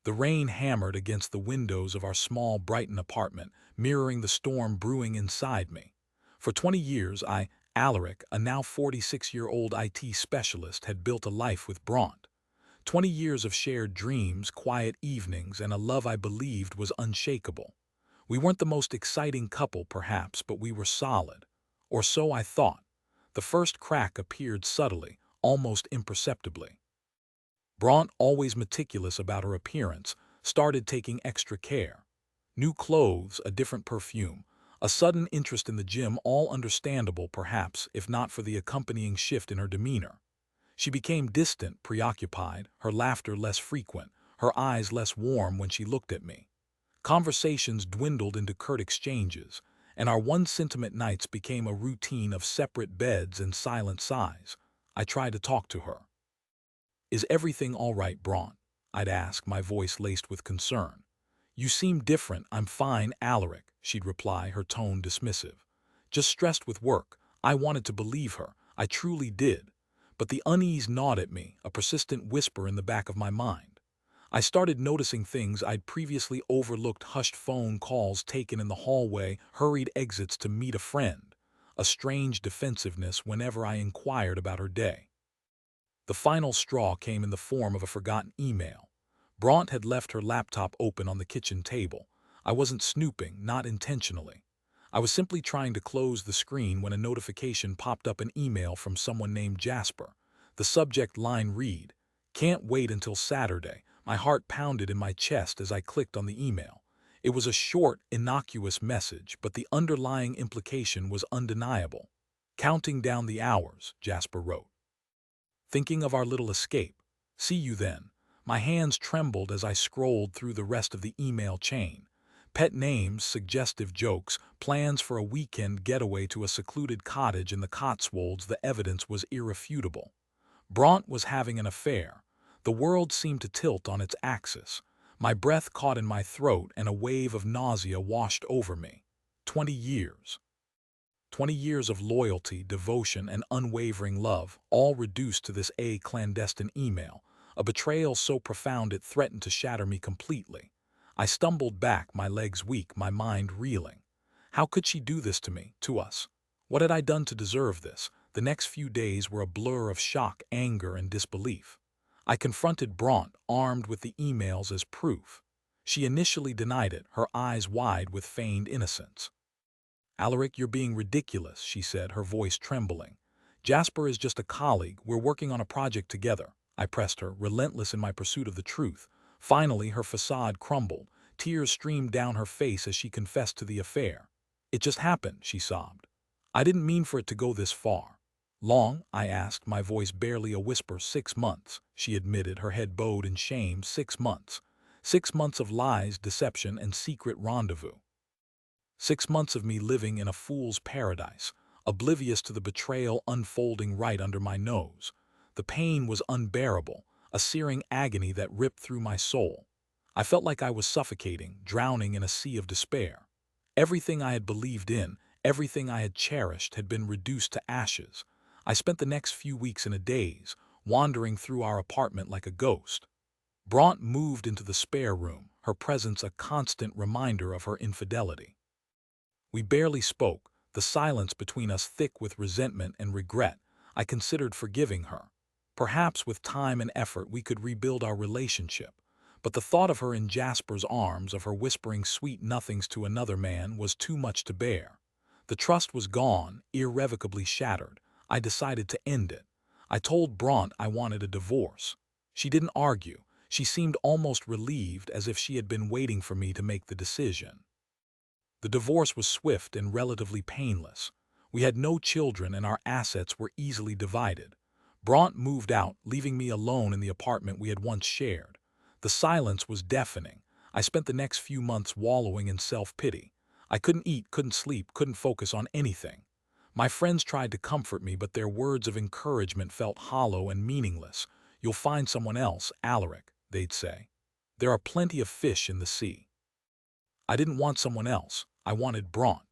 The rain hammered against the windows of our small Brighton apartment, mirroring the storm brewing inside me. For 20 years, Alaric, a now 46-year-old IT specialist, had built a life with Bront. 20 years of shared dreams, quiet evenings, and a love I believed was unshakable. We weren't the most exciting couple, perhaps, but we were solid. Or so I thought. The first crack appeared subtly, almost imperceptibly. Bront, always meticulous about her appearance, started taking extra care. New clothes, a different perfume, a sudden interest in the gym, all understandable perhaps, if not for the accompanying shift in her demeanor. She became distant, preoccupied, her laughter less frequent, her eyes less warm when she looked at me. Conversations dwindled into curt exchanges, and our one-sentiment nights became a routine of separate beds and silent sighs. I tried to talk to her. "Is everything all right, Bront?" I'd ask, my voice laced with concern. "You seem different." "I'm fine, Alaric," she'd reply, her tone dismissive. "Just stressed with work." I wanted to believe her. I truly did. But the unease gnawed at me, a persistent whisper in the back of my mind. I started noticing things I'd previously overlooked: hushed phone calls taken in the hallway, hurried exits to meet a friend, a strange defensiveness whenever I inquired about her day. The final straw came in the form of a forgotten email. Bront had left her laptop open on the kitchen table. I wasn't snooping, not intentionally. I was simply trying to close the screen when a notification popped up, an email from someone named Jasper. The subject line read, "Can't wait until Saturday." My heart pounded in my chest as I clicked on the email. It was a short, innocuous message, but the underlying implication was undeniable. "Counting down the hours," Jasper wrote. "Thinking of our little escape. See you then." My hands trembled as I scrolled through the rest of the email chain. Pet names, suggestive jokes, plans for a weekend getaway to a secluded cottage in the Cotswolds. The evidence was irrefutable. Bront was having an affair. The world seemed to tilt on its axis. My breath caught in my throat and a wave of nausea washed over me. 20 years. 20 years of loyalty, devotion, and unwavering love, all reduced to this clandestine email, a betrayal so profound it threatened to shatter me completely. I stumbled back, my legs weak, my mind reeling. How could she do this to me, to us? What had I done to deserve this? The next few days were a blur of shock, anger, and disbelief. I confronted Bront, armed with the emails as proof. She initially denied it, her eyes wide with feigned innocence. "Alaric, you're being ridiculous," she said, her voice trembling. "Jasper is just a colleague. We're working on a project together." I pressed her, relentless in my pursuit of the truth. Finally, her facade crumbled. Tears streamed down her face as she confessed to the affair. "It just happened," she sobbed. "I didn't mean for it to go this far." "Long?" I asked, my voice barely a whisper. 6 months, she admitted, her head bowed in shame. 6 months. 6 months of lies, deception, and secret rendezvous. 6 months of me living in a fool's paradise, oblivious to the betrayal unfolding right under my nose. The pain was unbearable, a searing agony that ripped through my soul. I felt like I was suffocating, drowning in a sea of despair. Everything I had believed in, everything I had cherished, had been reduced to ashes. I spent the next few weeks in a daze, wandering through our apartment like a ghost. Bront moved into the spare room, her presence a constant reminder of her infidelity. We barely spoke, the silence between us thick with resentment and regret. I considered forgiving her. Perhaps with time and effort we could rebuild our relationship. But the thought of her in Jasper's arms, of her whispering sweet nothings to another man, was too much to bear. The trust was gone, irrevocably shattered. I decided to end it. I told Bront I wanted a divorce. She didn't argue. She seemed almost relieved, as if she had been waiting for me to make the decision. The divorce was swift and relatively painless. We had no children and our assets were easily divided. Bront moved out, leaving me alone in the apartment we had once shared. The silence was deafening. I spent the next few months wallowing in self-pity. I couldn't eat, couldn't sleep, couldn't focus on anything. My friends tried to comfort me, but their words of encouragement felt hollow and meaningless. "You'll find someone else, Alaric," they'd say. "There are plenty of fish in the sea." I didn't want someone else. I wanted Bront.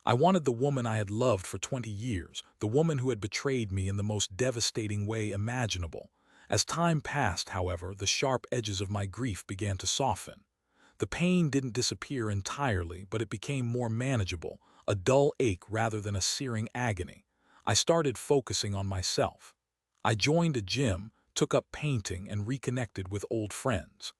I wanted the woman I had loved for 20 years, the woman who had betrayed me in the most devastating way imaginable. As time passed, however, the sharp edges of my grief began to soften. The pain didn't disappear entirely, but it became more manageable, a dull ache rather than a searing agony. I started focusing on myself. I joined a gym, took up painting, and reconnected with old friends.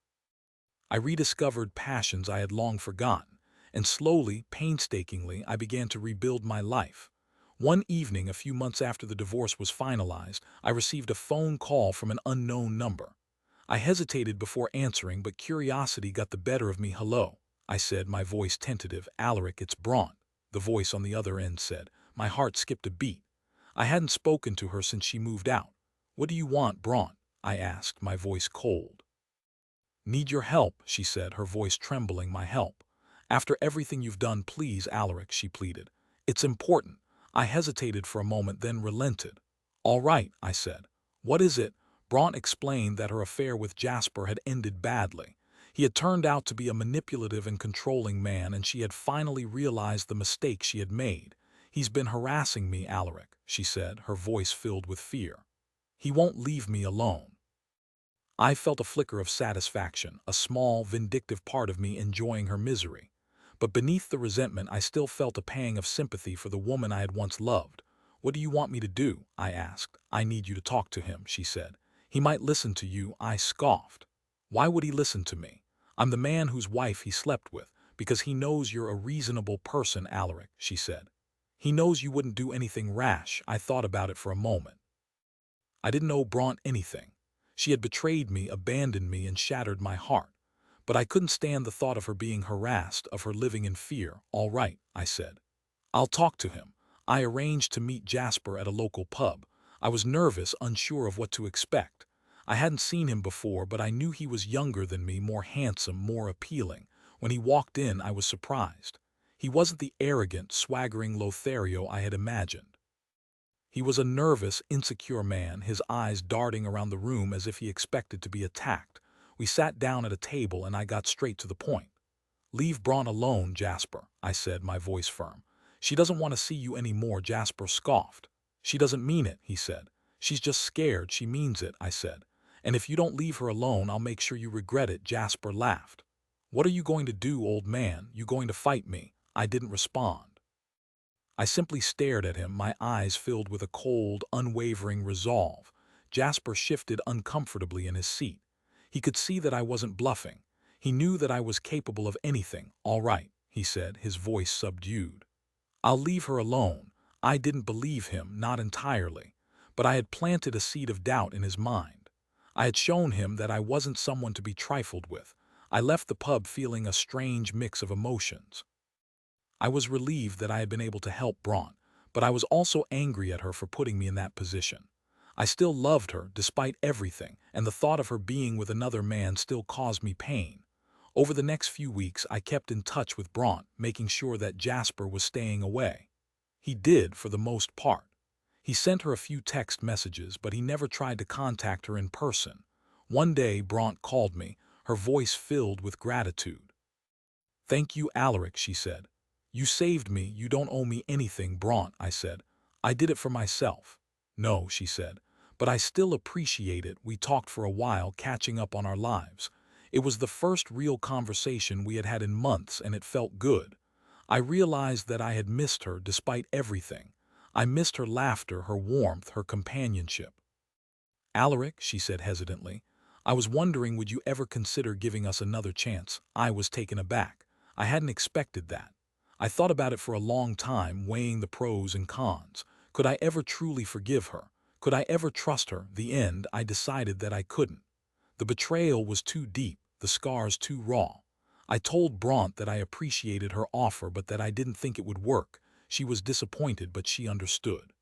I rediscovered passions I had long forgotten, and slowly, painstakingly, I began to rebuild my life. One evening, a few months after the divorce was finalized, I received a phone call from an unknown number. I hesitated before answering, but curiosity got the better of me. "Hello," I said, my voice tentative. "Alaric, it's Braun," the voice on the other end said. My heart skipped a beat. I hadn't spoken to her since she moved out. "What do you want, Braun?" I asked, my voice cold. "Need your help," she said, her voice trembling. "My help? After everything you've done, please, Alaric," she pleaded. "It's important." I hesitated for a moment, then relented. "All right," I said. "What is it?" Braun explained that her affair with Jasper had ended badly. He had turned out to be a manipulative and controlling man, and she had finally realized the mistake she had made. "He's been harassing me, Alaric," she said, her voice filled with fear. "He won't leave me alone." I felt a flicker of satisfaction, a small, vindictive part of me enjoying her misery. But beneath the resentment, I still felt a pang of sympathy for the woman I had once loved. "What do you want me to do?" I asked. "I need you to talk to him," she said. "He might listen to you," I scoffed. "Why would he listen to me? I'm the man whose wife he slept with, because he knows you're a reasonable person, Alaric," she said. "He knows you wouldn't do anything rash." I thought about it for a moment. I didn't owe Braun anything. She had betrayed me, abandoned me, and shattered my heart. But I couldn't stand the thought of her being harassed, of her living in fear. "All right," I said. "I'll talk to him." I arranged to meet Jasper at a local pub. I was nervous, unsure of what to expect. I hadn't seen him before, but I knew he was younger than me, more handsome, more appealing. When he walked in, I was surprised. He wasn't the arrogant, swaggering Lothario I had imagined. He was a nervous, insecure man, his eyes darting around the room as if he expected to be attacked. We sat down at a table and I got straight to the point. "Leave Braun alone, Jasper," I said, my voice firm. "She doesn't want to see you anymore." Jasper scoffed. "She doesn't mean it," he said. "She's just scared." "She means it," I said. "And if you don't leave her alone, I'll make sure you regret it." Jasper laughed. "What are you going to do, old man? You going to fight me?" I didn't respond. I simply stared at him, my eyes filled with a cold, unwavering resolve. Jasper shifted uncomfortably in his seat. He could see that I wasn't bluffing. He knew that I was capable of anything. "All right," he said, his voice subdued. "I'll leave her alone." I didn't believe him, not entirely. But I had planted a seed of doubt in his mind. I had shown him that I wasn't someone to be trifled with. I left the pub feeling a strange mix of emotions. I was relieved that I had been able to help Braun, but I was also angry at her for putting me in that position. I still loved her, despite everything, and the thought of her being with another man still caused me pain. Over the next few weeks, I kept in touch with Braun, making sure that Jasper was staying away. He did, for the most part. He sent her a few text messages, but he never tried to contact her in person. One day, Braun called me, her voice filled with gratitude. "Thank you, Alaric," she said. "You saved me. You don't owe me anything." "Braun," I said. "I did it for myself." "No," she said. "But I still appreciate it." We talked for a while, catching up on our lives. It was the first real conversation we had had in months, and it felt good. I realized that I had missed her despite everything. I missed her laughter, her warmth, her companionship. "Alaric," she said hesitantly, "I was wondering, would you ever consider giving us another chance?" I was taken aback. I hadn't expected that. I thought about it for a long time, weighing the pros and cons. Could I ever truly forgive her? Could I ever trust her? The end, I decided that I couldn't. The betrayal was too deep, the scars too raw. I told Bront that I appreciated her offer, but that I didn't think it would work. She was disappointed, but she understood.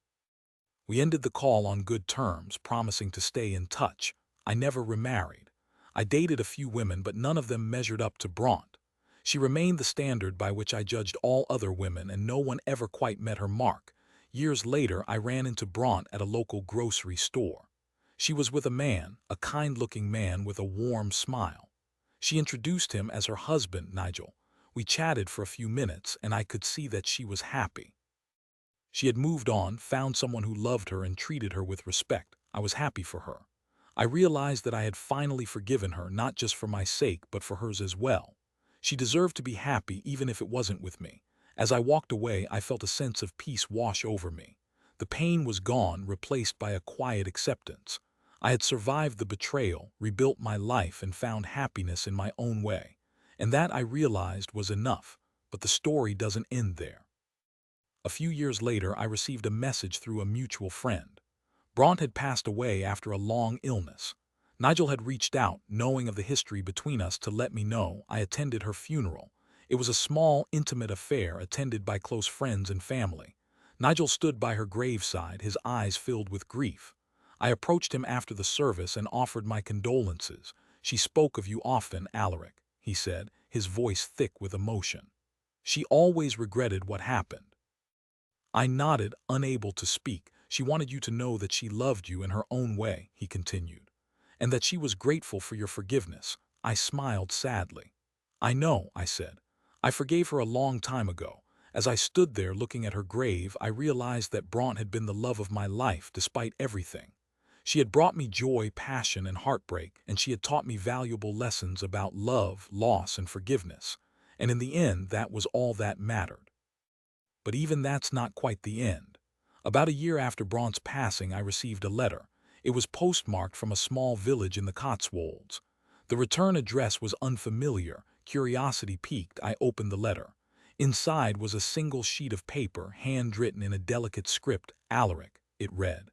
We ended the call on good terms, promising to stay in touch. I never remarried. I dated a few women, but none of them measured up to Bront. She remained the standard by which I judged all other women, and no one ever quite met her mark. Years later, I ran into Bront at a local grocery store. She was with a man, a kind-looking man with a warm smile. She introduced him as her husband, Nigel. We chatted for a few minutes, and I could see that she was happy. She had moved on, found someone who loved her and treated her with respect. I was happy for her. I realized that I had finally forgiven her, not just for my sake, but for hers as well. She deserved to be happy even if it wasn't with me. As I walked away, I felt a sense of peace wash over me. The pain was gone, replaced by a quiet acceptance. I had survived the betrayal, rebuilt my life, and found happiness in my own way. And that, I realized, was enough. But the story doesn't end there. A few years later, I received a message through a mutual friend. Bront had passed away after a long illness. Nigel had reached out, knowing of the history between us, to let me know. I attended her funeral. It was a small, intimate affair attended by close friends and family. Nigel stood by her graveside, his eyes filled with grief. I approached him after the service and offered my condolences. "She spoke of you often, Alaric," he said, his voice thick with emotion. "She always regretted what happened." I nodded, unable to speak. "She wanted you to know that she loved you in her own way," he continued, "and that she was grateful for your forgiveness." I smiled sadly. "I know," I said. "I forgave her a long time ago." As I stood there looking at her grave, I realized that Bront had been the love of my life despite everything. She had brought me joy, passion, and heartbreak, and she had taught me valuable lessons about love, loss, and forgiveness. And in the end, that was all that mattered. But even that's not quite the end. About a year after Bront's passing, I received a letter. It was postmarked from a small village in the Cotswolds. The return address was unfamiliar. Curiosity piqued, I opened the letter. Inside was a single sheet of paper, handwritten in a delicate script. "Alaric," it read.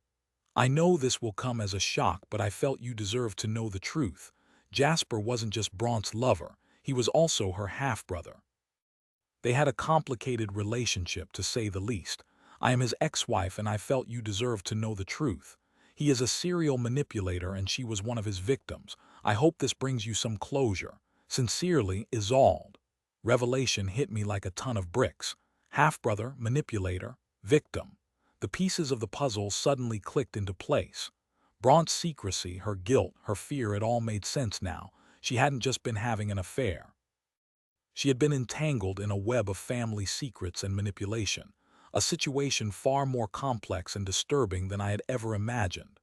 "I know this will come as a shock, but I felt you deserved to know the truth. Jasper wasn't just Bront's lover, he was also her half-brother. They had a complicated relationship, to say the least. I am his ex-wife, and I felt you deserved to know the truth. He is a serial manipulator, and she was one of his victims. I hope this brings you some closure. Sincerely, Isolde." Revelation hit me like a ton of bricks. Half-brother, manipulator, victim. The pieces of the puzzle suddenly clicked into place. Bront's secrecy, her guilt, her fear, it all made sense now. She hadn't just been having an affair. She had been entangled in a web of family secrets and manipulation, a situation far more complex and disturbing than I had ever imagined.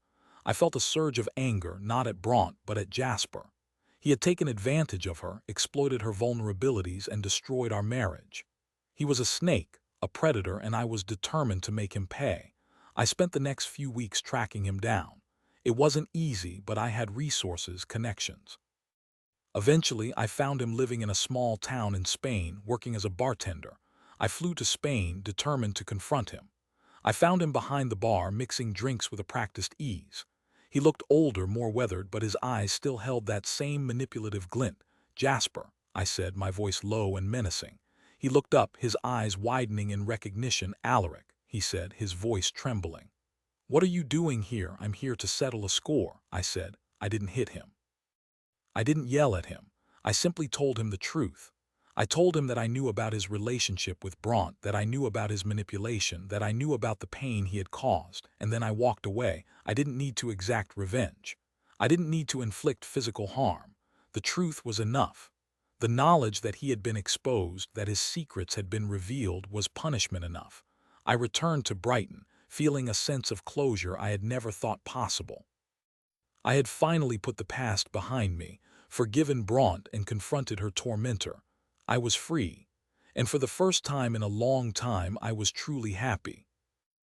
I felt a surge of anger, not at Bront, but at Jasper. He had taken advantage of her, exploited her vulnerabilities, and destroyed our marriage. He was a snake, a predator, and I was determined to make him pay. I spent the next few weeks tracking him down. It wasn't easy, but I had resources, connections. Eventually, I found him living in a small town in Spain, working as a bartender. I flew to Spain, determined to confront him. I found him behind the bar, mixing drinks with a practiced ease. He looked older, more weathered, but his eyes still held that same manipulative glint. "Jasper," I said, my voice low and menacing. He looked up, his eyes widening in recognition. "Alaric," he said, his voice trembling. "What are you doing here?" "I'm here to settle a score," I said. I didn't hit him. I didn't yell at him. I simply told him the truth. I told him that I knew about his relationship with Bront, that I knew about his manipulation, that I knew about the pain he had caused, and then I walked away. I didn't need to exact revenge. I didn't need to inflict physical harm. The truth was enough. The knowledge that he had been exposed, that his secrets had been revealed, was punishment enough. I returned to Brighton, feeling a sense of closure I had never thought possible. I had finally put the past behind me, forgiven Bront, and confronted her tormentor. I was free, and for the first time in a long time I was truly happy.